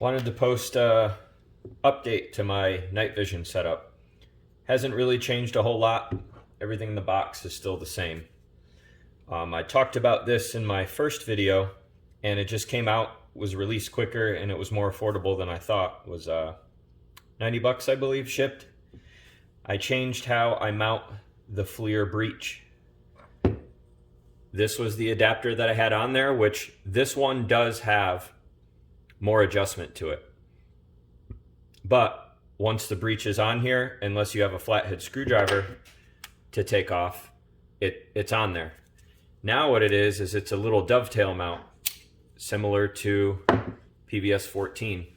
Wanted to post a update to my night vision setup. Hasn't really changed a whole lot. Everything in the box is still the same. I talked about this in my first video, and it just came out, was released quicker, and it was more affordable than I thought. It was 90 bucks, I believe, shipped. I changed how I mount the FLIR Breach. This was the adapter that I had on there, which this one does have more adjustment to it. But once the breech is on here, unless you have a flathead screwdriver to take off, it's on there. Now what it is it's a little dovetail mount, similar to PVS-14.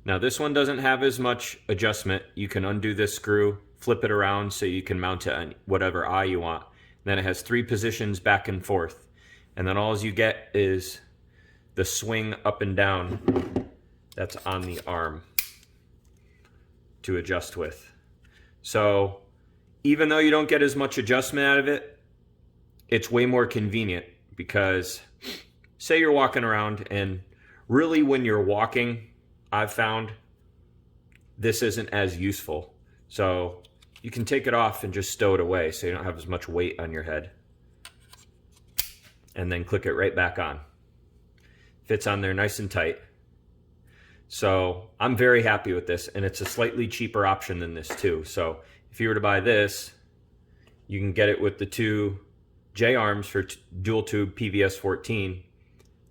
Now this one doesn't have as much adjustment. You can undo this screw, flip it around so you can mount it on whatever eye you want. Then it has 3 positions back and forth. And then all you get is the swing up and down that's on the arm to adjust with. So even though you don't get as much adjustment out of it, it's way more convenient, because say you're walking around, and really when you're walking, I've found this isn't as useful. So you can take it off and just stow it away so you don't have as much weight on your head, and then click it right back on. Fits on there nice and tight. So I'm very happy with this, and it's a slightly cheaper option than this too. So if you were to buy this, you can get it with the 2 J-arms for dual tube PVS-14.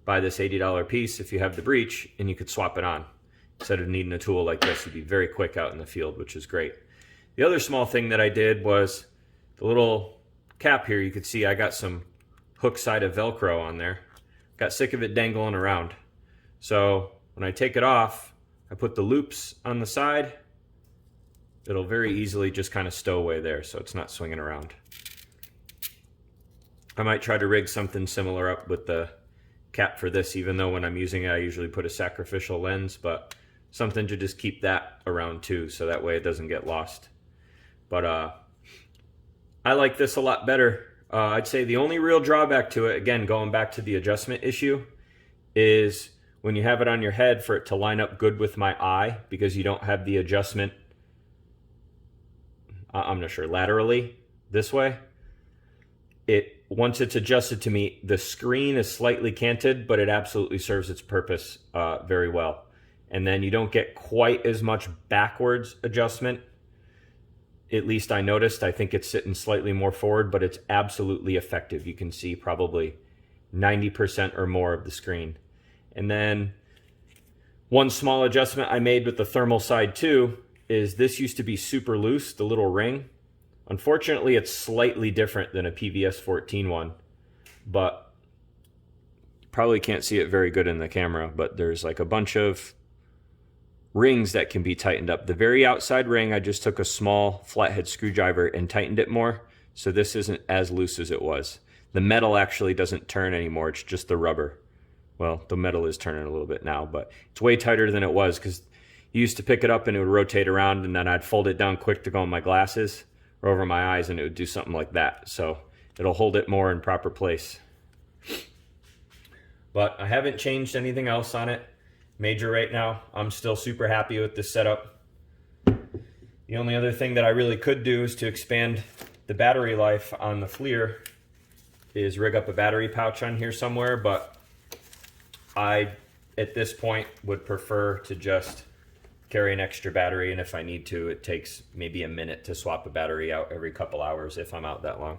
Buy this $80 piece if you have the breech, and you could swap it on. Instead of needing a tool like this, you'd be very quick out in the field, which is great. The other small thing that I did was the little cap here. You could see I got some hook side of Velcro on there. Got sick of it dangling around. So when I take it off, I put the loops on the side. It'll very easily just kind of stow away there, so it's not swinging around. I might try to rig something similar up with the cap for this, even though when I'm using it, I usually put a sacrificial lens, but something to just keep that around too, so that way it doesn't get lost. But I like this a lot better. I'd say the only real drawback to it, again, going back to the adjustment issue, is when you have it on your head, for it to line up good with my eye, because you don't have the adjustment, I'm not sure, laterally this way. Once it's adjusted to me, the screen is slightly canted, but it absolutely serves its purpose very well. And then you don't get quite as much backwards adjustment. At least I noticed. I think it's sitting slightly more forward, but it's absolutely effective. You can see probably 90% or more of the screen. And then one small adjustment I made with the thermal side too is this used to be super loose, the little ring. Unfortunately, it's slightly different than a PVS-14 one, but probably can't see it very good in the camera, but there's like a bunch of rings that can be tightened up. The very outside ring, I just took a small flathead screwdriver and tightened it more, so this isn't as loose as it was. The metal actually doesn't turn anymore, it's just the rubber. Well, the metal is turning a little bit now, but it's way tighter than it was, because you used to pick it up and it would rotate around, and then I'd fold it down quick to go on my glasses or over my eyes, and it would do something like that. So it'll hold it more in proper place. But I haven't changed anything else on it major right now. I'm still super happy with this setup. The only other thing that I really could do is to expand the battery life on the FLIR, is rig up a battery pouch on here somewhere, but I, at this point, would prefer to just carry an extra battery, and if I need to, it takes maybe a minute to swap a battery out every couple hours if I'm out that long.